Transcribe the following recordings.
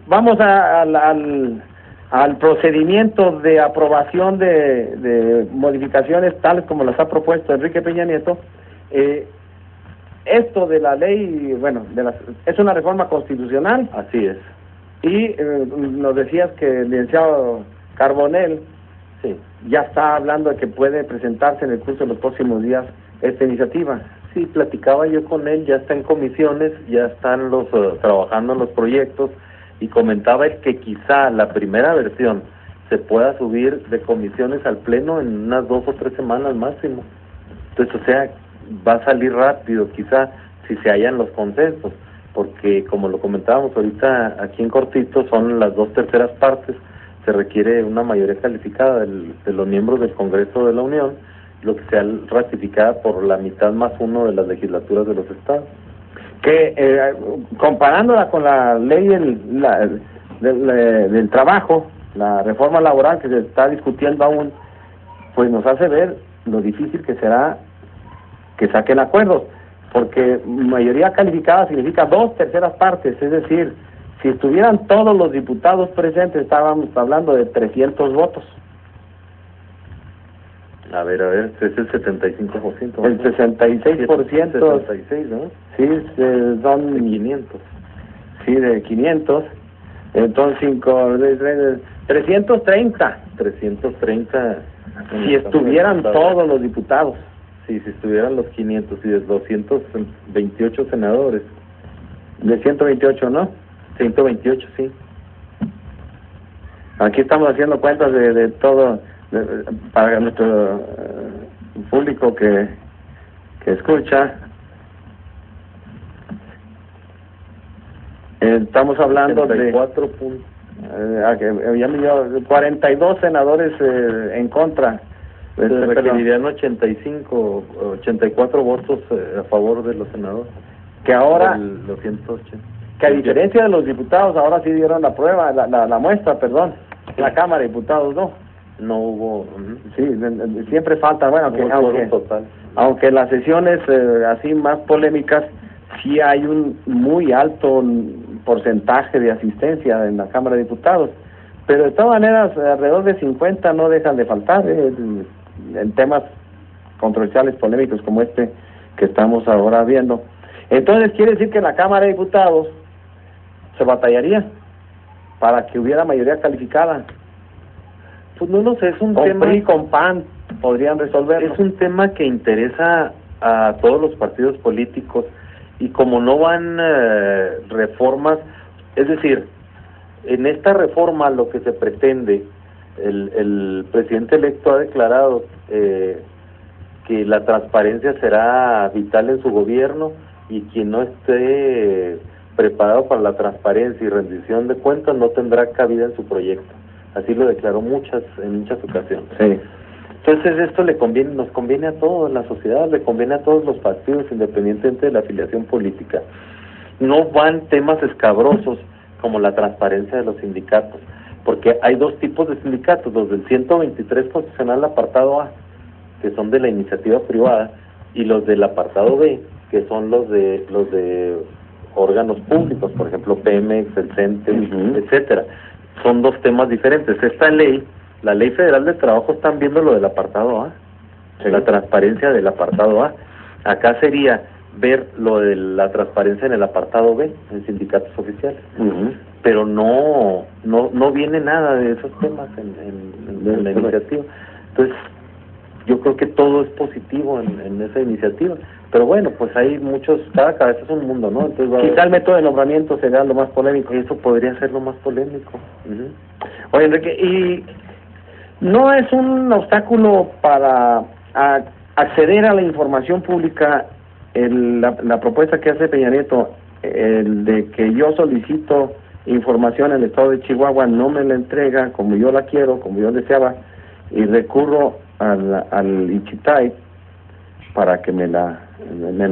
vamos al procedimiento de aprobación de modificaciones tales como las ha propuesto Enrique Peña Nieto. Esto de la ley, bueno, es una reforma constitucional. Así es. Y nos decías que el licenciado Carbonell Sí. ya está hablando de que puede presentarse en el curso de los próximos días esta iniciativa. Sí, platicaba yo con él, ya está en comisiones, ya están trabajando en los proyectos, y comentaba él que quizá la primera versión se pueda subir de comisiones al pleno en unas 2 o 3 semanas máximo. Entonces, o sea, va a salir rápido, quizá, si se hallan los consensos, porque como lo comentábamos ahorita aquí en cortito, son las 2/3 partes, se requiere una mayoría calificada de los miembros del Congreso de la Unión, lo que sea ratificada por la mitad más 1 de las legislaturas de los estados. Que comparándola con la ley del trabajo, la reforma laboral que se está discutiendo aún, pues nos hace ver lo difícil que será que saquen acuerdos, porque mayoría calificada significa 2/3 partes, es decir, si estuvieran todos los diputados presentes, estábamos hablando de 300 votos. A ver, es el 75%. El 66%. 66, ¿no? Sí, son... De 500. Sí, de 500. Entonces, 330. 330. Si estuvieran todos los diputados. Sí, si estuvieran los 500 y de 228 senadores. De 128, ¿no? 128, sí. Aquí estamos haciendo cuentas de todo, para nuestro público que escucha. Estamos hablando 74 de 42 senadores en contra. Se requerirían 84 votos a favor de los senadores. Que ahora, los 180. Que a diferencia de los diputados, ahora sí dieron la prueba, la muestra, perdón. La Cámara de Diputados no hubo. Sí, siempre falta, bueno, aunque las sesiones así más polémicas, sí hay un muy alto porcentaje de asistencia en la Cámara de Diputados, pero de todas maneras alrededor de 50 no dejan de faltar en temas controversiales, polémicos como este que estamos ahora viendo. Entonces quiere decir que en la Cámara de Diputados se batallaría para que hubiera mayoría calificada. Pues no lo sé, es un con tema... PRI, con PAN podrían resolverlo. Es un tema que interesa a todos los partidos políticos, y como no van reformas, es decir, en esta reforma lo que se pretende, el presidente electo ha declarado que la transparencia será vital en su gobierno, y quien no esté preparado para la transparencia y rendición de cuentas no tendrá cabida en su proyecto. Así lo declaró en muchas ocasiones. Sí. Entonces esto nos conviene a toda la sociedad, le conviene a todos los partidos, independientemente de la afiliación política. No van temas escabrosos como la transparencia de los sindicatos, porque hay 2 tipos de sindicatos, los del 123 constitucional apartado A, que son de la iniciativa privada, y los del apartado B, que son los de órganos públicos, por ejemplo Pemex, el CENTE, etcétera. Son 2 temas diferentes. Esta ley, la Ley Federal del Trabajo, están viendo lo del apartado A, la transparencia del apartado A. Acá sería ver lo de la transparencia en el apartado B, en sindicatos oficiales. Pero no viene nada de esos temas en la iniciativa. Entonces, yo creo que todo es positivo en esa iniciativa. Pero bueno, pues hay muchos, cada cabeza es un mundo, ¿no? Entonces quizá el método de nombramiento será lo más polémico. Eso podría ser lo más polémico. Oye, Enrique, ¿y no es un obstáculo para acceder a la información pública la propuesta que hace Peña Nieto, el de que yo solicito información en el estado de Chihuahua, no me la entrega como yo la quiero, como yo deseaba, y recurro al ICHITAI para que me la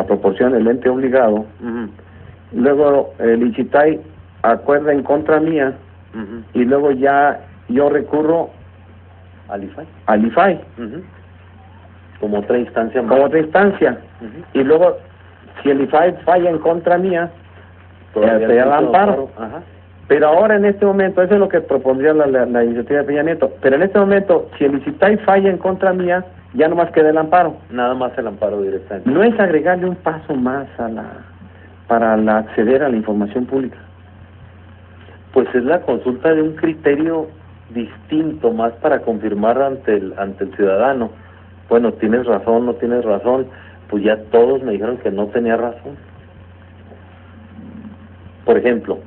proporcione el ente obligado? Luego el ICHITAI acuerda en contra mía, y luego ya yo recurro al IFAI. Como otra instancia más. Como otra instancia. Y luego, si el IFAI falla en contra mía, se da el amparo. Pero ahora en este momento, eso es lo que propondría la iniciativa de Peña Nieto, pero en este momento, si el ICITAI falla en contra mía, ya nomás queda el amparo. Nada más el amparo directamente. No es agregarle un paso más para acceder a la información pública. Pues es la consulta de un criterio distinto, más para confirmar ante el ciudadano. Bueno, tienes razón, no tienes razón, pues ya todos me dijeron que no tenía razón. Por ejemplo,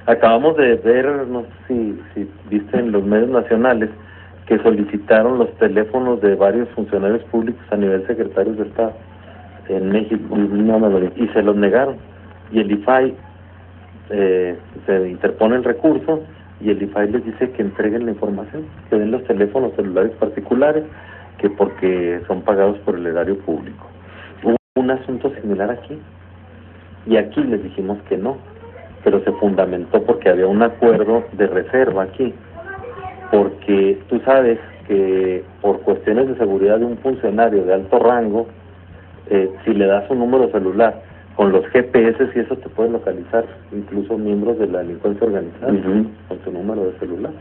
acabamos de ver, no sé si viste en los medios nacionales, que solicitaron los teléfonos de varios funcionarios públicos a nivel secretarios de Estado en México, y se los negaron. Y el IFAI se interpone el recurso, y el IFAI les dice que entreguen la información, que den los teléfonos celulares particulares, que porque son pagados por el erario público. Hubo un asunto similar aquí, y aquí les dijimos que no, pero se fundamentó porque había un acuerdo de reserva aquí, porque tú sabes que por cuestiones de seguridad de un funcionario de alto rango, si le das un número celular con los GPS, y eso te puede localizar incluso miembros de la delincuencia organizada con tu número de celular.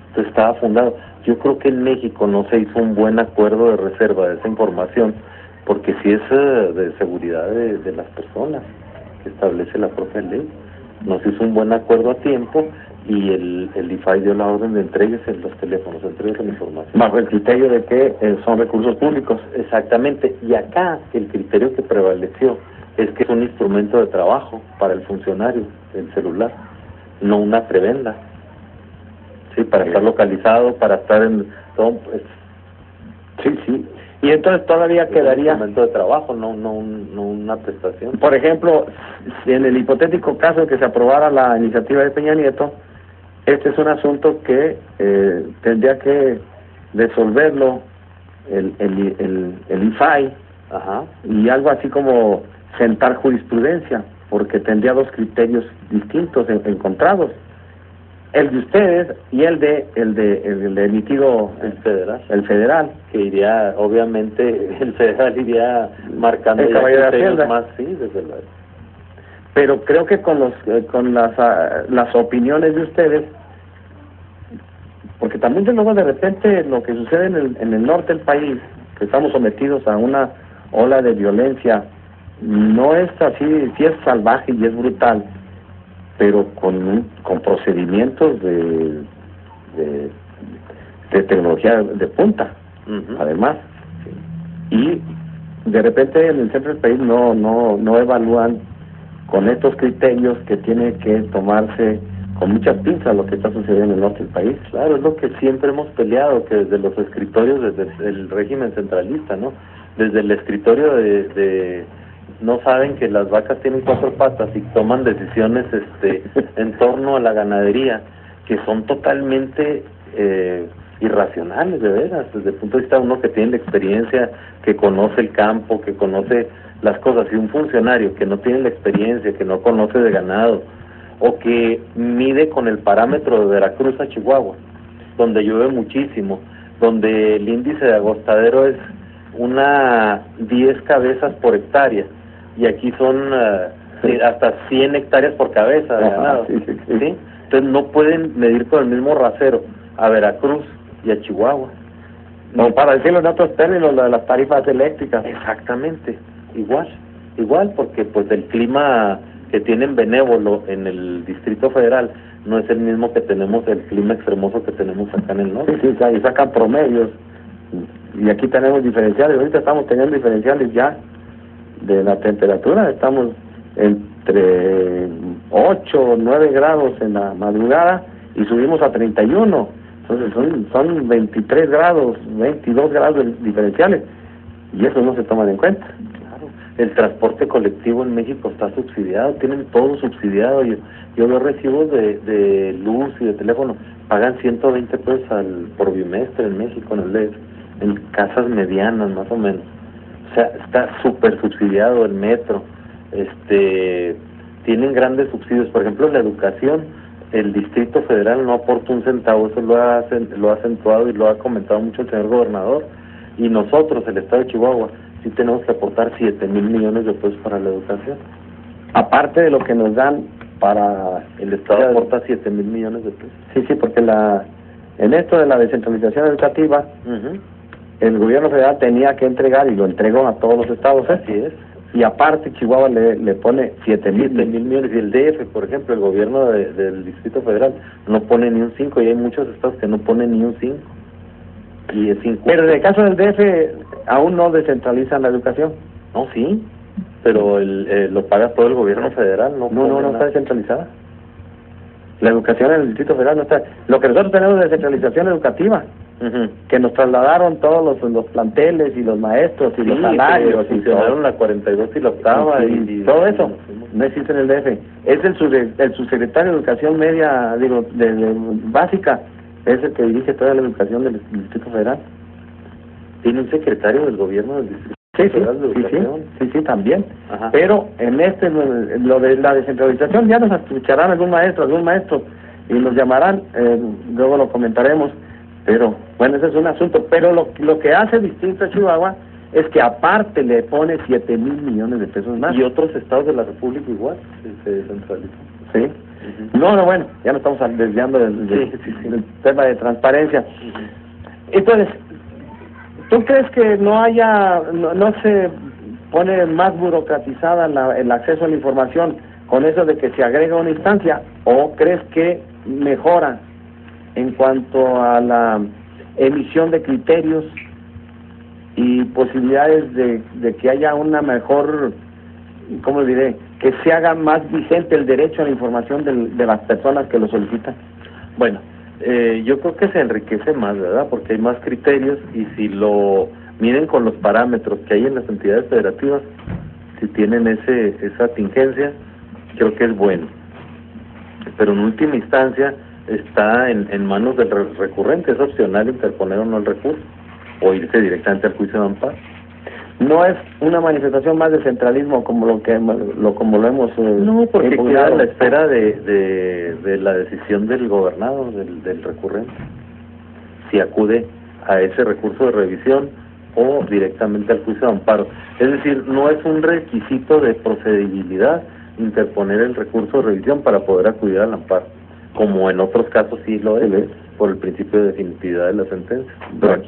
Entonces estaba fundado. Yo creo que en México no se hizo un buen acuerdo de reserva de esa información, porque si es de seguridad de las personas que establece la propia ley. No se hizo un buen acuerdo a tiempo, y el IFAI dio la orden de entregues en los teléfonos, entregues la información. Bajo el criterio de que son recursos públicos. Exactamente, y acá el criterio que prevaleció es que es un instrumento de trabajo para el funcionario, el celular, no una prebenda. Sí, para estar localizado, para estar en todo, pues, sí. Y entonces todavía quedaría... un instrumento de trabajo, no una prestación. Por ejemplo, si en el hipotético caso de que se aprobara la iniciativa de Peña Nieto, este es un asunto que tendría que resolverlo el IFAI, y algo así como sentar jurisprudencia, porque tendría dos criterios distintos encontrados, el de ustedes y el de emitido el federal, que iría, obviamente el federal iría marcando el caballero de Hacienda más, sí, desde luego. Pero creo que con las opiniones de ustedes, porque también luego de repente lo que sucede en el norte del país, que estamos sometidos a una ola de violencia, no es así, sí es salvaje y es brutal, pero con procedimientos de tecnología de punta, además, y de repente en el centro del país no evalúan con estos criterios que tiene que tomarse con muchas pinzas lo que está sucediendo en el norte del país. Claro, es lo que siempre hemos peleado, que desde los escritorios, desde el régimen centralista, ¿no? Desde el escritorio de no saben que las vacas tienen cuatro patas y toman decisiones en torno a la ganadería que son totalmente irracionales, de veras, desde el punto de vista de uno que tiene la experiencia, que conoce el campo, que conoce las cosas, y un funcionario que no tiene la experiencia, que no conoce de ganado, o que mide con el parámetro de Veracruz a Chihuahua, donde llueve muchísimo, donde el índice de agostadero es 10 cabezas por hectárea, y aquí son hasta 100 hectáreas por cabeza de ganado, ¿sí? Entonces no pueden medir con el mismo rasero a Veracruz y a Chihuahua. No, para decirlo en otros términos, lo de las tarifas eléctricas. Exactamente, igual, porque pues el clima que tienen benévolo en el Distrito Federal no es el mismo que tenemos, el clima extremoso que tenemos acá en el norte. Sí, y sacan promedios, y aquí tenemos diferenciales. Ahorita estamos teniendo diferenciales ya de la temperatura, estamos entre 8 o 9 grados en la madrugada y subimos a 31, entonces son 23 grados, 22 grados diferenciales, y eso no se toman en cuenta. Claro, el transporte colectivo en México está subsidiado, tienen todo subsidiado. Yo veo recibos de luz y de teléfono, pagan 120 pesos por bimestre en México, en casas medianas más o menos. O sea, está súper subsidiado el metro. Tienen grandes subsidios. Por ejemplo, en la educación, el Distrito Federal no aporta un centavo. Eso lo ha acentuado y lo ha comentado mucho el señor gobernador. Y nosotros, el Estado de Chihuahua, sí tenemos que aportar 7,000 millones de pesos para la educación. Aparte de lo que nos dan para... El Estado aporta 7,000 millones de pesos. Sí, sí, porque en esto de la descentralización educativa, el gobierno federal tenía que entregar, y lo entregó a todos los estados. Así es. Y aparte Chihuahua le pone 7,000 millones. Y el DF, por ejemplo, el gobierno del Distrito Federal, no pone ni un 5, y hay muchos estados que no ponen ni un 5. Y es injusto. Pero en el caso del DF, aún no descentralizan la educación. No, sí, pero lo paga todo el gobierno federal. No está descentralizada. La educación en el Distrito Federal no está. Lo que nosotros tenemos de descentralización educativa, que nos trasladaron todos los planteles y los maestros y los salarios, y funcionaron la 42 y la octava, y todo eso no existe en el DF. Es el subsecretario de Educación Media, de básica, es el que dirige toda la educación del Distrito Federal. Tiene un secretario del gobierno del Distrito Federal de Educación. Sí, también. Pero en lo de la descentralización, ya nos escucharán algún maestro, y nos llamarán, luego lo comentaremos. Pero, bueno, ese es un asunto. Pero lo que hace distinto a Chihuahua es que aparte le pone 7,000 millones de pesos más. Y otros estados de la República igual se descentralizan. Sí. Bueno, ya nos estamos desviando del tema de transparencia. Entonces, ¿tú crees que no se pone más burocratizada el acceso a la información con eso de que se agrega una instancia? ¿O crees que mejora en cuanto a la emisión de criterios y posibilidades de que haya una mejor, ¿cómo diré?, que se haga más vigente el derecho a la información de las personas que lo solicitan? Bueno, yo creo que se enriquece más, ¿verdad? Porque hay más criterios, y si lo miden con los parámetros que hay en las entidades federativas, si tienen esa tingencia, creo que es bueno. Pero en última instancia está en manos del recurrente. Es opcional interponer o no el recurso, o irse directamente al juicio de amparo. No es una manifestación más de centralismo como lo hemos no, porque queda a la espera de la decisión del gobernado, del recurrente, si acude a ese recurso de revisión o directamente al juicio de amparo. Es decir, no es un requisito de procedibilidad interponer el recurso de revisión para poder acudir al amparo, como en otros casos sí lo es, por el principio de definitividad de la sentencia. Pero aquí